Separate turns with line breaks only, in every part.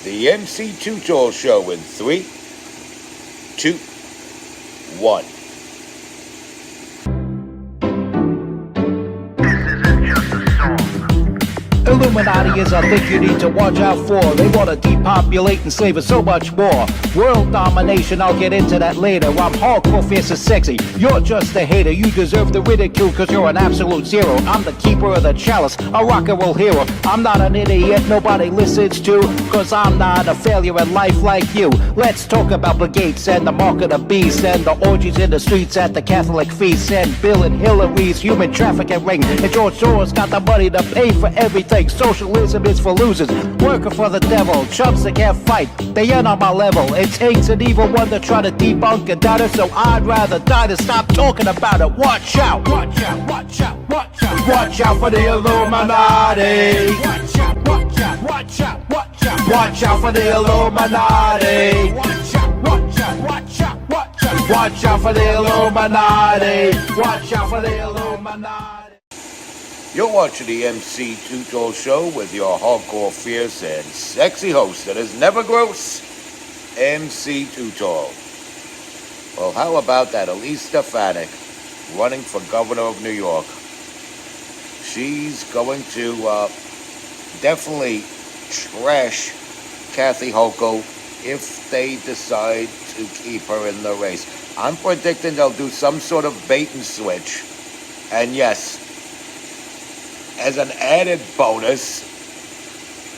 The MC Tutor Show in 3, 2, 1.
Illuminati is a thing you need to watch out for. They want to depopulate and slave us so much more. World domination, I'll get into that later. I'm hardcore, fierce and sexy. You're just a hater. You deserve the ridicule because you're an absolute zero. I'm the keeper of the chalice, a rock and roll hero. I'm not an idiot nobody listens to, because I'm not a failure in life like you. Let's talk about Bill Gates and the mark of the beast, and the orgies in the streets at the Catholic feasts, and Bill and Hillary's human trafficking ring, and George Soros got the money to pay for everything. Socialism is for losers, working for the devil, chumps that can't fight, they ain't on my level. It takes an evil one to try to debunk and doubt it, so I'd rather die than stop talking about it. Watch out, watch out, watch out, watch out. Watch out for the Illuminati. Watch out, watch out, watch out, watch out. Watch out for the Illuminati. Watch out, watch out, watch out, watch out. Watch out for the Illuminati. Watch out for the Illuminati.
You're watching the MC Tutor Show with your hardcore, fierce, and sexy host that is never gross, MC Tutor. Well, how about that Elise Stefanik running for governor of New York? She's going to definitely trash Kathy Hochul if they decide to keep her in the race. I'm predicting they'll do some sort of bait and switch. And yes, as an added bonus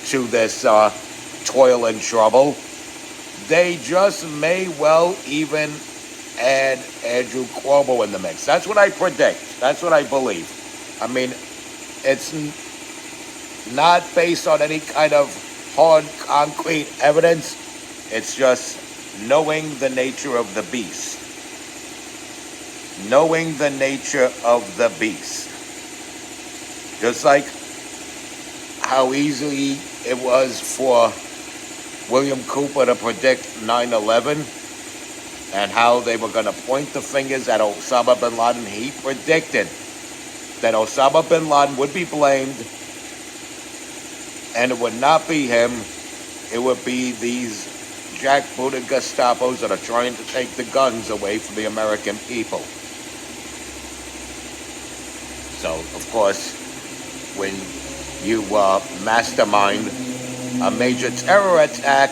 to this toil and trouble, they just may well even add Andrew Cuomo in the mix. That's what I predict. That's what I believe. I mean, it's not based on any kind of hard, concrete evidence. It's just knowing the nature of the beast. Knowing the nature of the beast. Just like how easy it was for William Cooper to predict 9/11 and how they were going to point the fingers at Osama bin Laden. He predicted that Osama bin Laden would be blamed, and it would not be him. It would be these jackbooted Gestapos that are trying to take the guns away from the American people. So, of course, when you mastermind a major terror attack,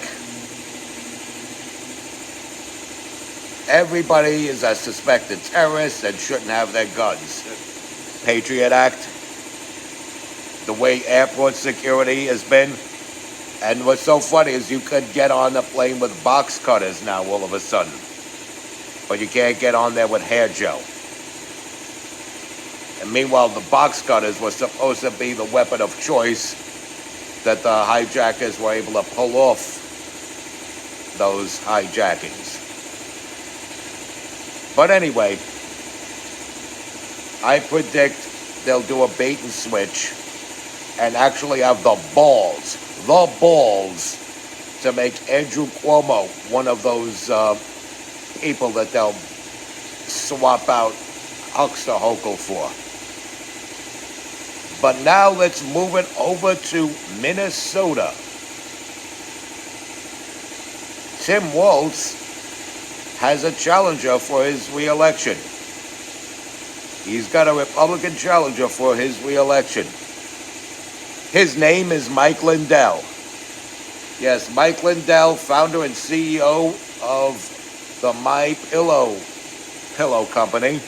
everybody is a suspected terrorist and shouldn't have their guns. Patriot Act, the way airport security has been. And what's so funny is you could get on the plane with box cutters now all of a sudden. But you can't get on there with hair gel. And meanwhile, the box cutters were supposed to be the weapon of choice that the hijackers were able to pull off those hijackings. But anyway, I predict they'll do a bait and switch and actually have the balls to make Andrew Cuomo one of those people that they'll swap out Huckster Hochul for. But now let's move it over to Minnesota. Tim Walz has a challenger for his re-election. He's got a Republican challenger for his re-election. His name is Mike Lindell. Yes, Mike Lindell, founder and CEO of the My Pillow Company,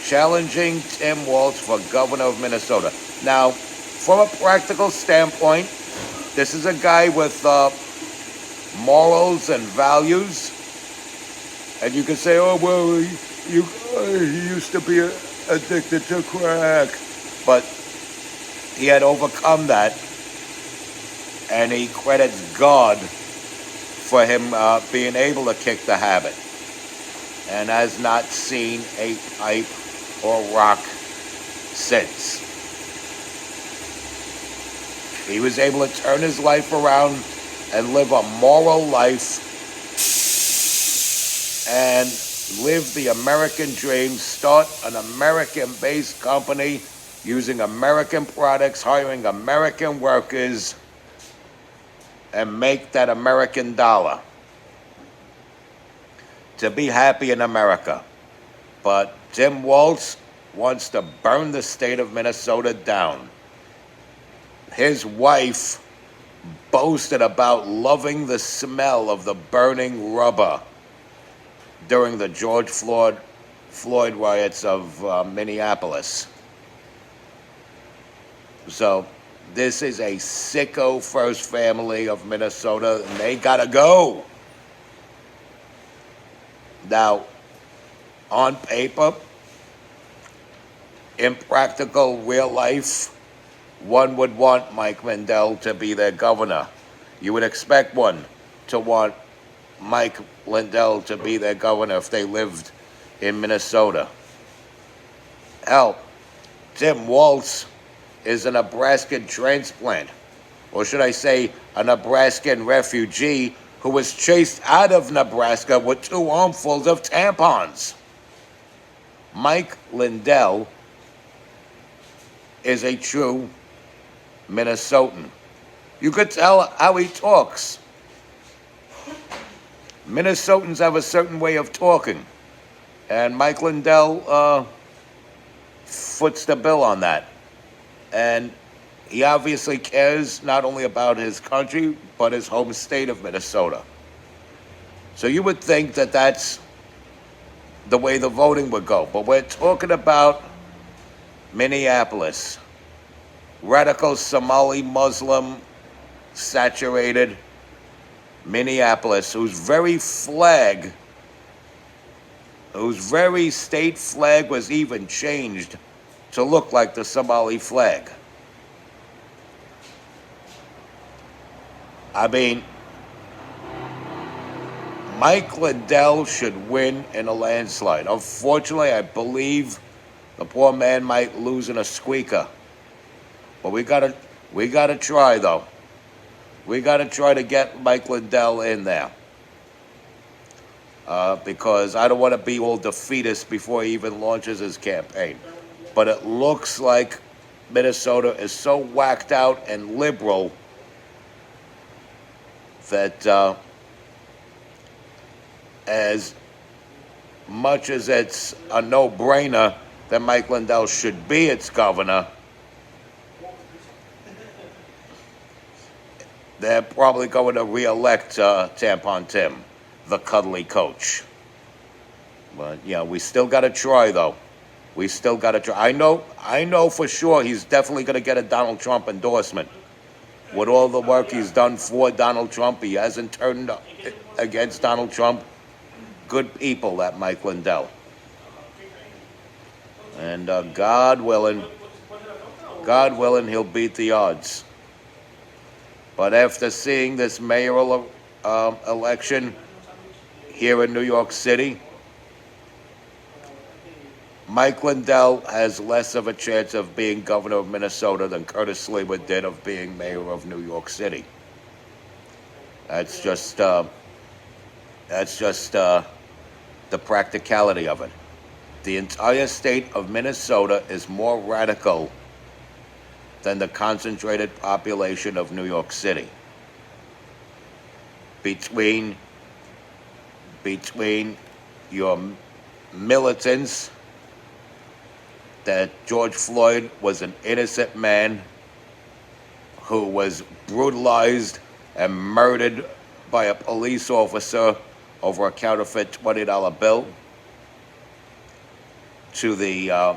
challenging Tim Walz for governor of Minnesota. Now, from a practical standpoint, this is a guy with morals and values. And you can say, oh, well, he used to be addicted to crack. But he had overcome that. And he credits God for him being able to kick the habit. And has not seen a pipe or rock since. He was able to turn his life around and live a moral life and live the American dream, start an American-based company using American products, hiring American workers, and make that American dollar, to be happy in America. But Tim Walz wants to burn the state of Minnesota down. His wife boasted about loving the smell of the burning rubber during the George Floyd riots of Minneapolis. So this is a sicko first family of Minnesota, and they gotta go. Now, on paper, in practical real life, one would want Mike Lindell to be their governor. You would expect one to want Mike Lindell to be their governor if they lived in Minnesota. Hell, Tim Walz is a Nebraskan transplant, or should I say a Nebraskan refugee who was chased out of Nebraska with 2 armfuls of tampons. Mike Lindell is a true Minnesotan. You could tell how he talks. Minnesotans have a certain way of talking, and Mike Lindell foots the bill on that. And he obviously cares not only about his country, but his home state of Minnesota. So you would think that that's the way the voting would go. But we're talking about Minneapolis. Radical Somali Muslim saturated Minneapolis, whose very state flag was even changed to look like the Somali flag. I mean, Mike Lindell should win in a landslide. Unfortunately, I believe the poor man might lose in a squeaker. But we gotta try, though. We gotta try to get Mike Lindell in there. Because I don't want to be all defeatist before he even launches his campaign. But it looks like Minnesota is so whacked out and liberal that as much as it's a no-brainer that Mike Lindell should be its governor, they're probably going to re-elect Tampon Tim, the cuddly coach. But, we still got to try, though. We still got to try. I know for sure he's definitely going to get a Donald Trump endorsement. With all the work he's done for Donald Trump, he hasn't turned against Donald Trump. Good people, that Mike Lindell. And God willing, he'll beat the odds. But after seeing this mayoral election here in New York City, Mike Lindell has less of a chance of being governor of Minnesota than Curtis Lewa did of being mayor of New York City. That's just the practicality of it. The entire state of Minnesota is more radical than the concentrated population of New York City. Between your militants, that George Floyd was an innocent man who was brutalized and murdered by a police officer over a counterfeit $20 bill, to the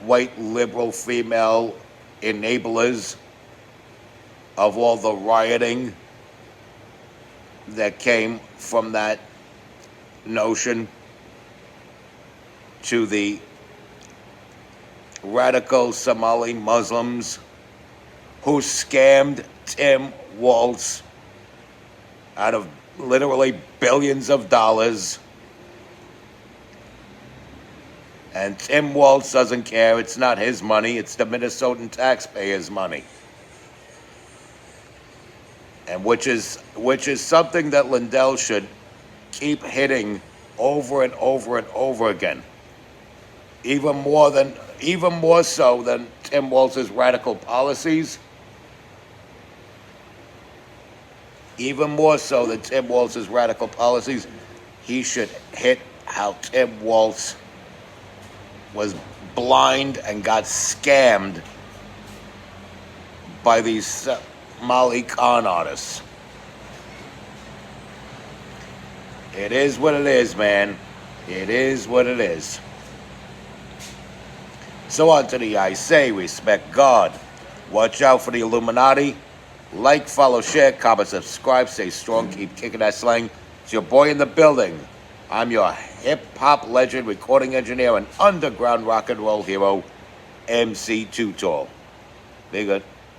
white liberal female enablers of all the rioting that came from that notion, to the radical Somali Muslims who scammed Tim Walz out of literally billions of dollars. And Tim Walz doesn't care. It's not his money. It's the Minnesotan taxpayers' money. And which is something that Lindell should keep hitting over and over and over again. Even more so than Tim Walz's radical policies. even more so than Tim Walz's radical policies. He should hit how Tim Walz was blind and got scammed by these Somali con artists. It is what it is, man. It is what it is. So on to the I say, respect God. Watch out for the Illuminati. Like, follow, share, comment, subscribe. Stay strong, keep kicking that slang. It's your boy in the building. I'm your hip-hop legend, recording engineer, and underground rock and roll hero, MC Too Tall. Be good.